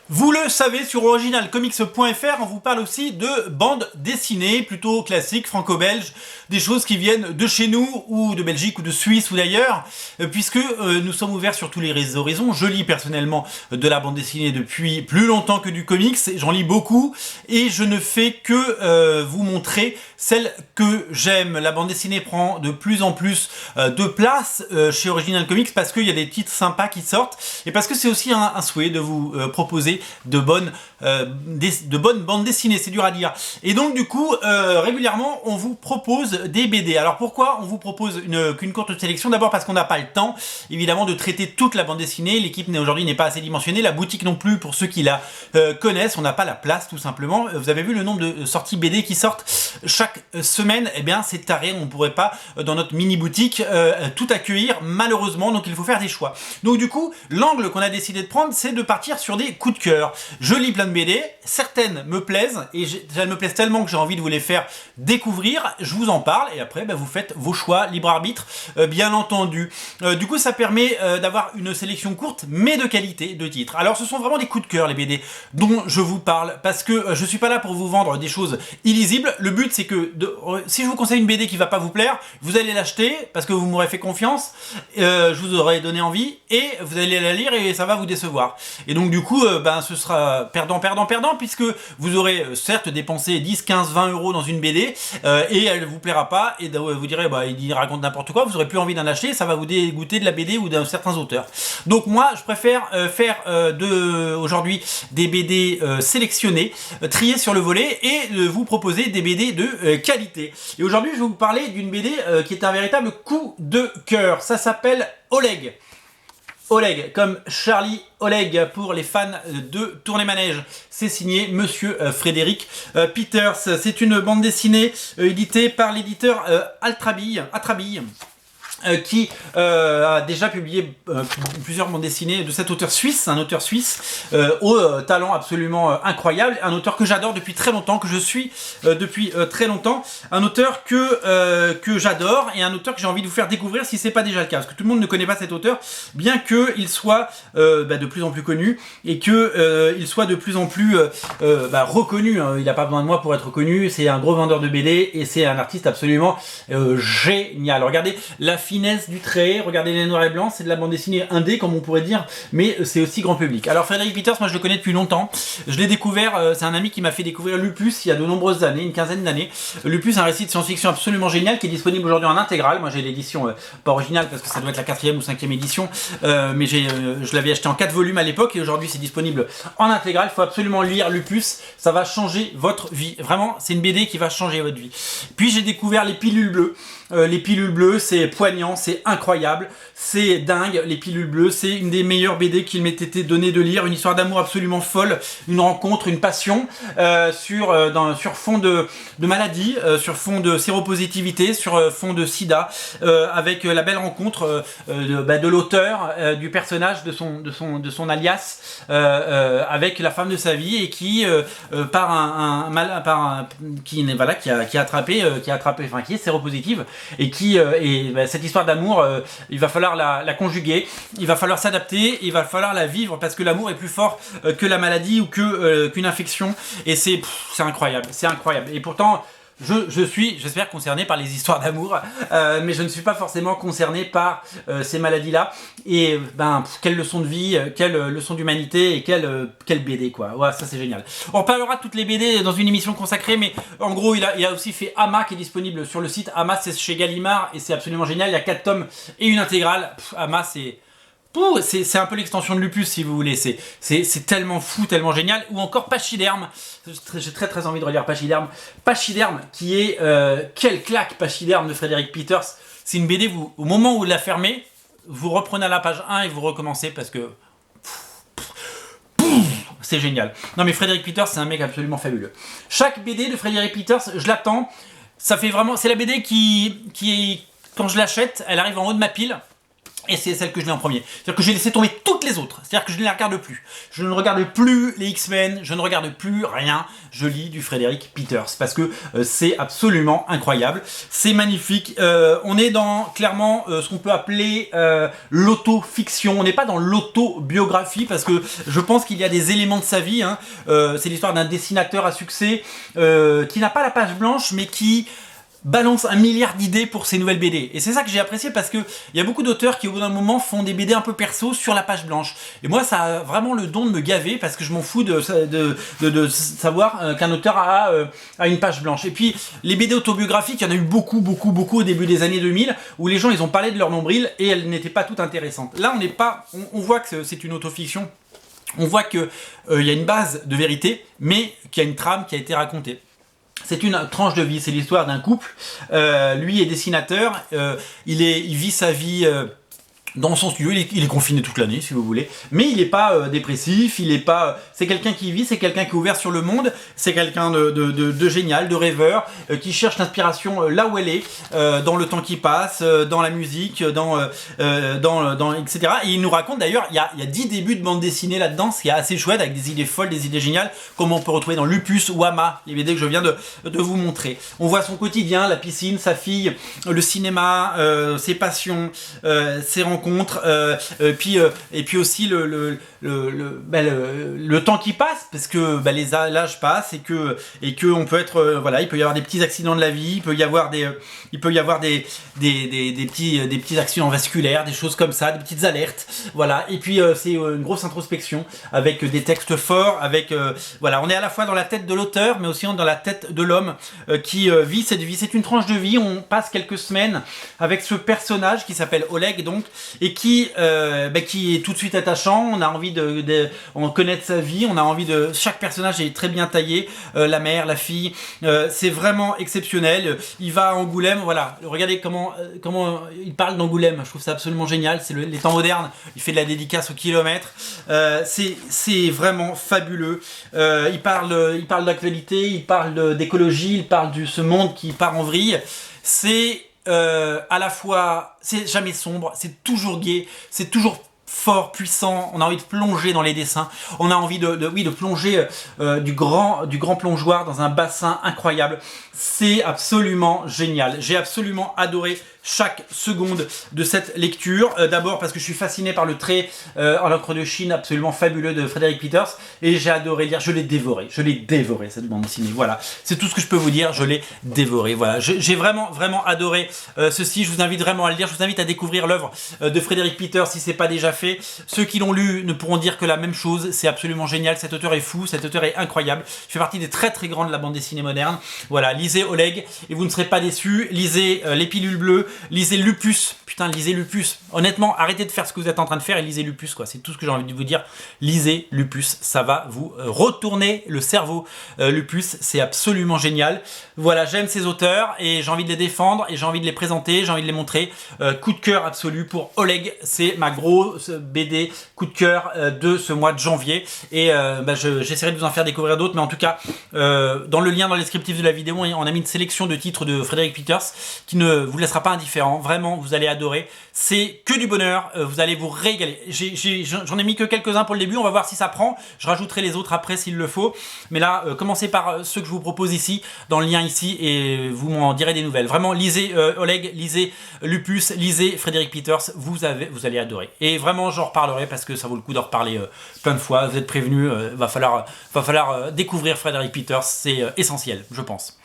Vous le savez, sur originalcomics.fr, on vous parle aussi de bandes dessinées, plutôt classiques, franco-belges, des choses qui viennent de chez nous, ou de Belgique, ou de Suisse, ou d'ailleurs, puisque nous sommes ouverts sur tous les horizons. Je lis personnellement de la bande dessinée depuis plus longtemps que du comics, j'en lis beaucoup, et je ne fais que vous montrer celle que j'aime. La bande dessinée prend de plus en plus de place chez Original Comics, parce qu'il y a des titres sympas qui sortent, et parce que c'est aussi un souhait de vous proposer de bonnes bandes dessinées, c'est dur à dire. Et donc du coup, régulièrement, on vous propose des BD. Alors pourquoi on vous propose qu'une courte sélection? D'abord parce qu'on n'a pas le temps, évidemment, de traiter toute la bande dessinée. L'équipe aujourd'hui n'est pas assez dimensionnée, la boutique non plus pour ceux qui la connaissent. On n'a pas la place, tout simplement. Vous avez vu le nombre de sorties BD qui sortent chaque semaine? Eh bien, c'est taré. On ne pourrait pas, dans notre mini-boutique, tout accueillir, malheureusement. Donc il faut faire des choix. Donc du coup, l'angle qu'on a décidé de prendre, c'est de partir sur des coups de cœur. Je lis plein de BD, certaines me plaisent, et elles me plaisent tellement que j'ai envie de vous les faire découvrir. Je vous en parle, et après vous faites vos choix, libre arbitre, bien entendu. Du coup, ça permet d'avoir une sélection courte, mais de qualité de titres. Alors ce sont vraiment des coups de cœur, les BD dont je vous parle, parce que je suis pas là pour vous vendre des choses illisibles. Le but, c'est que si je vous conseille une BD qui va pas vous plaire, vous allez l'acheter, parce que vous m'aurez fait confiance, je vous aurai donné envie, et vous allez la lire, et ça va vous décevoir. Et donc du coup, ce sera perdant, puisque vous aurez certes dépensé 10, 15, 20 euros dans une BD, et elle vous plaira pas, et vous direz, il raconte n'importe quoi, vous aurez plus envie d'en acheter, ça va vous dégoûter de la BD ou d'un certains auteurs. Donc moi, je préfère faire aujourd'hui des BD sélectionnés, triés sur le volet, et vous proposer des BD de qualité. Et aujourd'hui, je vais vous parler d'une BD qui est un véritable coup de cœur. Ça s'appelle Oleg. Oleg, comme Charlie Oleg pour les fans de Tournée Manège. C'est signé Monsieur Frédéric Peters. C'est une bande dessinée éditée par l'éditeur Atrabille, qui a déjà publié plusieurs bandes dessinées de cet auteur suisse, un auteur suisse au talent absolument incroyable, un auteur que j'adore depuis très longtemps, que je suis depuis très longtemps, un auteur que j'adore, et un auteur que j'ai envie de vous faire découvrir si c'est pas déjà le cas, parce que tout le monde ne connaît pas cet auteur, bien qu'il soit de plus en plus connu, et qu'il soit de plus en plus reconnu. Il n'a pas besoin de moi pour être reconnu, c'est un gros vendeur de BD, et c'est un artiste absolument génial. Regardez la finesse du trait, regardez les noirs et blancs, c'est de la bande dessinée indé comme on pourrait dire, mais c'est aussi grand public. Alors Frédéric Peters, moi je le connais depuis longtemps, je l'ai découvert, c'est un ami qui m'a fait découvrir Lupus il y a de nombreuses années, une quinzaine d'années. Lupus, un récit de science-fiction absolument génial qui est disponible aujourd'hui en intégrale. Moi j'ai l'édition pas originale parce que ça doit être la 4e ou 5e édition, mais je l'avais acheté en 4 volumes à l'époque, et aujourd'hui c'est disponible en intégrale. Il faut absolument lire Lupus, ça va changer votre vie, vraiment c'est une BD qui va changer votre vie. Puis j'ai découvert les pilules bleues. Les pilules bleues, c'est poignant, c'est incroyable, c'est dingue. Les pilules bleues, c'est une des meilleures BD qu'il m'ait été donné de lire, une histoire d'amour absolument folle, une rencontre, une passion sur fond de maladie, sur fond de séropositivité, sur fond de sida, avec la belle rencontre de l'auteur, du personnage de son alias, avec la femme de sa vie, et qui qui est séropositive, et cette histoire d'amour, il va falloir la conjuguer, il va falloir s'adapter, il va falloir la vivre, parce que l'amour est plus fort que la maladie ou qu'une infection, et c'est incroyable, c'est incroyable. Et pourtant je suis, j'espère, concerné par les histoires d'amour, mais je ne suis pas forcément concerné par ces maladies-là. Et quelle leçon de vie, quelle leçon d'humanité, et quelle BD, quoi. Ouais, ça c'est génial. On parlera de toutes les BD dans une émission consacrée, mais en gros, il a aussi fait Ama, qui est disponible sur le site. Ama, c'est chez Gallimard, et c'est absolument génial. Il y a 4 tomes et une intégrale. Ama, c'est un peu l'extension de Lupus, si vous voulez. C'est tellement fou, tellement génial. Ou encore Pachyderme. J'ai très envie de relire Pachyderme. Pachyderme, qui est quelle claque, Pachyderme de Frédéric Peters. C'est une BD, au moment où vous la fermez, vous reprenez à la page 1 et vous recommencez, parce que c'est génial. Non mais Frédéric Peters, c'est un mec absolument fabuleux. Chaque BD de Frédéric Peters, je l'attends. Ça fait vraiment, c'est la BD qui quand je l'achète, elle arrive en haut de ma pile. Et c'est celle que je lis en premier. C'est-à-dire que j'ai laissé tomber toutes les autres. C'est-à-dire que je ne les regarde plus. Je ne regarde plus les X-Men, je ne regarde plus rien. Je lis du Frédéric Peters parce que c'est absolument incroyable. C'est magnifique. On est dans clairement ce qu'on peut appeler l'auto-fiction. On n'est pas dans l'autobiographie parce que je pense qu'il y a des éléments de sa vie. Hein. C'est l'histoire d'un dessinateur à succès qui n'a pas la page blanche mais qui balance 1 milliard d'idées pour ses nouvelles BD. Et c'est ça que j'ai apprécié parce que il y a beaucoup d'auteurs qui au bout d'un moment font des BD un peu perso sur la page blanche. Et moi ça a vraiment le don de me gaver parce que je m'en fous de savoir qu'un auteur a une page blanche. Et puis les BD autobiographiques, il y en a eu beaucoup au début des années 2000 où les gens ils ont parlé de leur nombril et elles n'étaient pas toutes intéressantes. Là on voit que c'est une autofiction. On voit qu'il y a une base de vérité mais qu'il y a une trame qui a été racontée. C'est une tranche de vie, c'est l'histoire d'un couple. Lui est dessinateur, il vit sa vie dans son studio, il est confiné toute l'année si vous voulez, mais il n'est pas dépressif, il est pas. C'est quelqu'un qui vit, c'est quelqu'un qui est ouvert sur le monde, c'est quelqu'un de génial, de rêveur, qui cherche l'inspiration là où elle est, dans le temps qui passe, dans la musique, etc. Et il nous raconte d'ailleurs, il y a 10 débuts de bande dessinée là-dedans, ce qui est assez chouette, avec des idées folles, des idées géniales, comme on peut retrouver dans Lupus ou Ama, les BD que je viens de vous montrer. On voit son quotidien, la piscine, sa fille, le cinéma, ses passions, ses rencontres, et puis aussi le temps qui passe parce que l'âge passe et que on peut être il peut y avoir des petits accidents de la vie, il peut y avoir des petits accidents vasculaires, des choses comme ça, des petites alertes, voilà. Et puis c'est une grosse introspection avec des textes forts, avec on est à la fois dans la tête de l'auteur mais aussi dans la tête de l'homme qui vit cette vie. C'est une tranche de vie, on passe quelques semaines avec ce personnage qui s'appelle Oleg donc, et qui est tout de suite attachant. On a envie on connaît sa vie, on a envie de. Chaque personnage est très bien taillé, la mère, la fille, c'est vraiment exceptionnel. Il va à Angoulême, voilà. Regardez comment il parle d'Angoulême. Je trouve ça absolument génial. C'est les temps modernes. Il fait de la dédicace au kilomètre. C'est vraiment fabuleux. Il parle d'actualité, il parle d'écologie, il parle de ce monde qui part en vrille. C'est à la fois, c'est jamais sombre, c'est toujours gai, c'est toujours fort, puissant, on a envie de plonger dans les dessins, on a envie de plonger du grand plongeoir dans un bassin incroyable. C'est absolument génial. J'ai absolument adoré chaque seconde de cette lecture. D'abord parce que je suis fasciné par le trait en encre de Chine absolument fabuleux de Frédéric Peters et j'ai adoré lire, je l'ai dévoré cette bande dessinée. Voilà, c'est tout ce que je peux vous dire, je l'ai dévoré. Voilà, j'ai vraiment adoré ceci. Je vous invite vraiment à le lire, je vous invite à découvrir l'œuvre de Frédéric Peters si c'est pas déjà fait. Ceux qui l'ont lu ne pourront dire que la même chose, c'est absolument génial, cet auteur est fou, cet auteur est incroyable. Il fait partie des très grands de la bande dessinée moderne. Voilà, lisez Oleg et vous ne serez pas déçus. Lisez Les Pilules Bleues, lisez Lupus. Putain, lisez Lupus. Honnêtement, arrêtez de faire ce que vous êtes en train de faire et lisez Lupus, quoi. C'est tout ce que j'ai envie de vous dire. Lisez Lupus, ça va vous retourner le cerveau. Lupus, c'est absolument génial. Voilà, j'aime ces auteurs et j'ai envie de les défendre et j'ai envie de les présenter, j'ai envie de les montrer. Coup de cœur absolu pour Oleg, c'est ma grosse BD coup de cœur de ce mois de janvier et j'essaierai de vous en faire découvrir d'autres, mais en tout cas dans le lien dans le descriptif de la vidéo on a mis une sélection de titres de Frédéric Peters qui ne vous laissera pas indifférent. Vraiment, vous allez adorer, c'est que du bonheur, vous allez vous régaler. J'en ai mis que quelques-uns pour le début, on va voir si ça prend, je rajouterai les autres après s'il le faut, mais là commencez par ceux que je vous propose ici, dans le lien ici, et vous m'en direz des nouvelles. Vraiment, lisez Oleg, lisez Lupus, lisez Frédéric Peters, vous allez adorer. Et vraiment, j'en reparlerai parce que ça vaut le coup d'en reparler plein de fois, vous êtes prévenus, va falloir découvrir Frédéric Peters, c'est essentiel, je pense.